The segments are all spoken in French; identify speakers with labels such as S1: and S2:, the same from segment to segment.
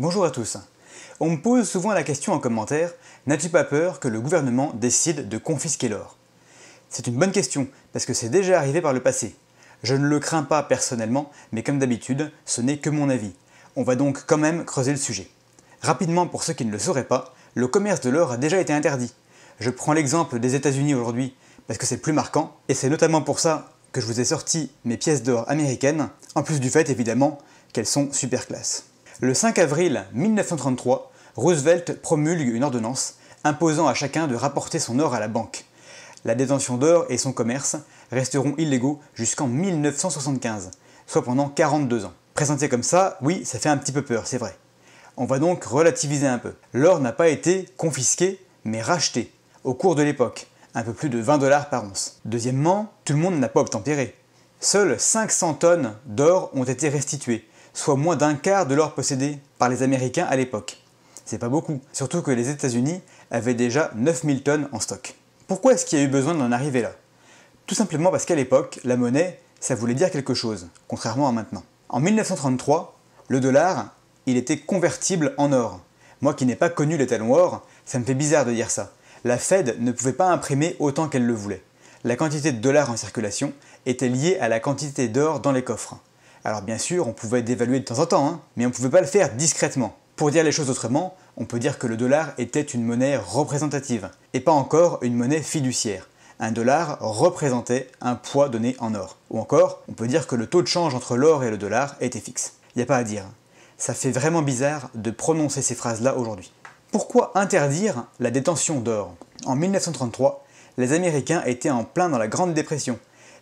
S1: Bonjour à tous. On me pose souvent la question en commentaire, n'as-tu pas peur que le gouvernement décide de confisquer l'or? C'est une bonne question, parce que c'est déjà arrivé par le passé. Je ne le crains pas personnellement, mais comme d'habitude, ce n'est que mon avis. On va donc quand même creuser le sujet. Rapidement, pour ceux qui ne le sauraient pas, le commerce de l'or a déjà été interdit. Je prends l'exemple des États-Unis aujourd'hui, parce que c'est le plus marquant, et c'est notamment pour ça que je vous ai sorti mes pièces d'or américaines, en plus du fait évidemment qu'elles sont super classe. Le 5 avril 1933, Roosevelt promulgue une ordonnance imposant à chacun de rapporter son or à la banque. La détention d'or et son commerce resteront illégaux jusqu'en 1975, soit pendant 42 ans. Présenté comme ça, oui, ça fait un petit peu peur, c'est vrai. On va donc relativiser un peu. L'or n'a pas été confisqué, mais racheté, au cours de l'époque, un peu plus de 20 $ par once. Deuxièmement, tout le monde n'a pas obtempéré. Seules 500 tonnes d'or ont été restituées, soit moins d'un quart de l'or possédé par les Américains à l'époque. C'est pas beaucoup, surtout que les États-Unis avaient déjà 9000 tonnes en stock. Pourquoi est-ce qu'il y a eu besoin d'en arriver là? Tout simplement parce qu'à l'époque, la monnaie, ça voulait dire quelque chose, contrairement à maintenant. En 1933, le dollar, il était convertible en or. Moi qui n'ai pas connu les talons or, ça me fait bizarre de dire ça. La Fed ne pouvait pas imprimer autant qu'elle le voulait. La quantité de dollars en circulation était liée à la quantité d'or dans les coffres. Alors bien sûr, on pouvait dévaluer de temps en temps, mais on ne pouvait pas le faire discrètement. Pour dire les choses autrement, on peut dire que le dollar était une monnaie représentative, et pas encore une monnaie fiduciaire. Un dollar représentait un poids donné en or. Ou encore, on peut dire que le taux de change entre l'or et le dollar était fixe. Il n'y a pas à dire. Ça fait vraiment bizarre de prononcer ces phrases-là aujourd'hui. Pourquoi interdire la détention d'or? En 1933, les Américains étaient en plein dans la Grande Dépression,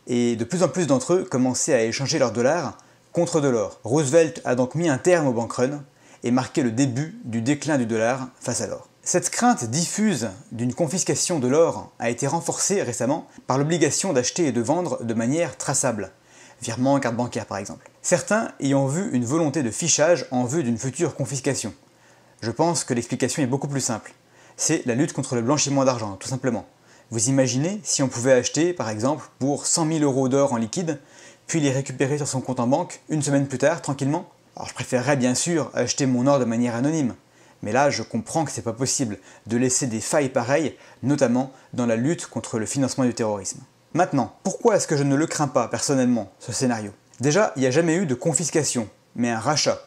S1: et de plus en plus d'entre eux commençaient à échanger leur dollar contre de l'or. Roosevelt a donc mis un terme au bank run et marqué le début du déclin du dollar face à l'or. Cette crainte diffuse d'une confiscation de l'or a été renforcée récemment par l'obligation d'acheter et de vendre de manière traçable, virement, carte bancaire par exemple. Certains y ont vu une volonté de fichage en vue d'une future confiscation. Je pense que l'explication est beaucoup plus simple. C'est la lutte contre le blanchiment d'argent, tout simplement. Vous imaginez si on pouvait acheter, par exemple, pour 100 000 € d'or en liquide, puis les récupérer sur son compte en banque une semaine plus tard, tranquillement? Alors je préférerais bien sûr acheter mon or de manière anonyme, mais là je comprends que c'est pas possible de laisser des failles pareilles, notamment dans la lutte contre le financement du terrorisme. Maintenant, pourquoi est-ce que je ne le crains pas personnellement, ce scénario? Déjà, il n'y a jamais eu de confiscation, mais un rachat.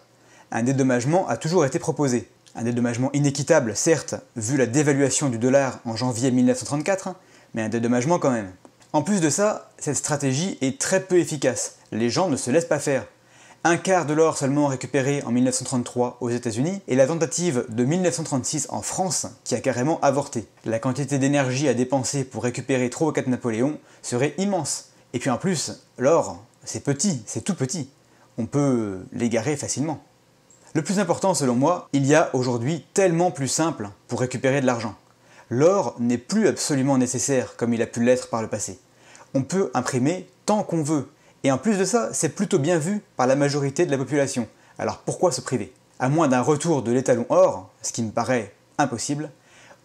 S1: Un dédommagement a toujours été proposé. Un dédommagement inéquitable, certes, vu la dévaluation du dollar en janvier 1934, mais un dédommagement quand même. En plus de ça, cette stratégie est très peu efficace. Les gens ne se laissent pas faire. Un quart de l'or seulement récupéré en 1933 aux États-Unis et la tentative de 1936 en France qui a carrément avorté. La quantité d'énergie à dépenser pour récupérer 3 ou 4 Napoléons serait immense. Et puis en plus, l'or, c'est petit, c'est tout petit. On peut l'égarer facilement. Le plus important selon moi, il y a aujourd'hui tellement plus simple pour récupérer de l'argent. L'or n'est plus absolument nécessaire comme il a pu l'être par le passé. On peut imprimer tant qu'on veut. Et en plus de ça, c'est plutôt bien vu par la majorité de la population. Alors pourquoi se priver? À moins d'un retour de l'étalon or, ce qui me paraît impossible,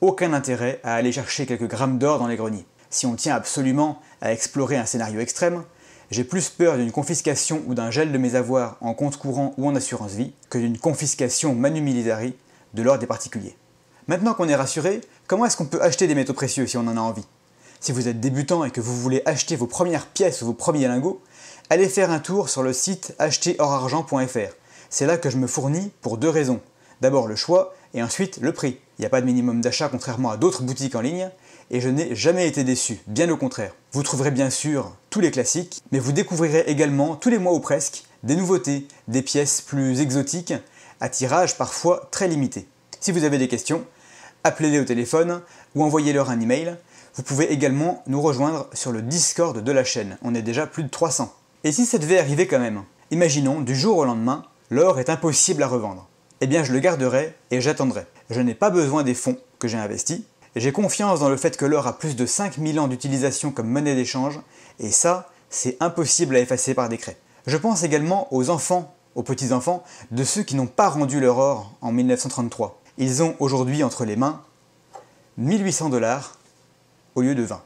S1: aucun intérêt à aller chercher quelques grammes d'or dans les greniers. Si on tient absolument à explorer un scénario extrême, j'ai plus peur d'une confiscation ou d'un gel de mes avoirs en compte courant ou en assurance vie que d'une confiscation manu militari de l'or des particuliers. Maintenant qu'on est rassuré, comment est-ce qu'on peut acheter des métaux précieux si on en a envie? Si vous êtes débutant et que vous voulez acheter vos premières pièces ou vos premiers lingots, allez faire un tour sur le site acheterorargent.fr. C'est là que je me fournis pour 2 raisons. D'abord le choix et ensuite le prix. Il n'y a pas de minimum d'achat contrairement à d'autres boutiques en ligne et je n'ai jamais été déçu, bien au contraire. Vous trouverez bien sûr tous les classiques, mais vous découvrirez également tous les mois ou presque des nouveautés, des pièces plus exotiques, à tirage parfois très limité. Si vous avez des questions, appelez-les au téléphone ou envoyez-leur un email. Vous pouvez également nous rejoindre sur le Discord de la chaîne, on est déjà plus de 300. Et si ça devait arriver quand même, imaginons du jour au lendemain, l'or est impossible à revendre. Eh bien je le garderai et j'attendrai. Je n'ai pas besoin des fonds que j'ai investis, j'ai confiance dans le fait que l'or a plus de 5000 ans d'utilisation comme monnaie d'échange, et ça, c'est impossible à effacer par décret. Je pense également aux enfants, aux petits-enfants, de ceux qui n'ont pas rendu leur or en 1933. Ils ont aujourd'hui entre les mains 1800 $ au lieu de 20.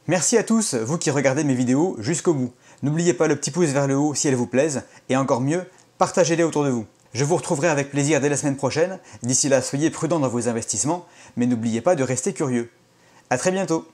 S1: Merci à tous, vous qui regardez mes vidéos jusqu'au bout. N'oubliez pas le petit pouce vers le haut si elles vous plaisent, et encore mieux, partagez-les autour de vous. Je vous retrouverai avec plaisir dès la semaine prochaine. D'ici là, soyez prudents dans vos investissements, mais n'oubliez pas de rester curieux. A très bientôt!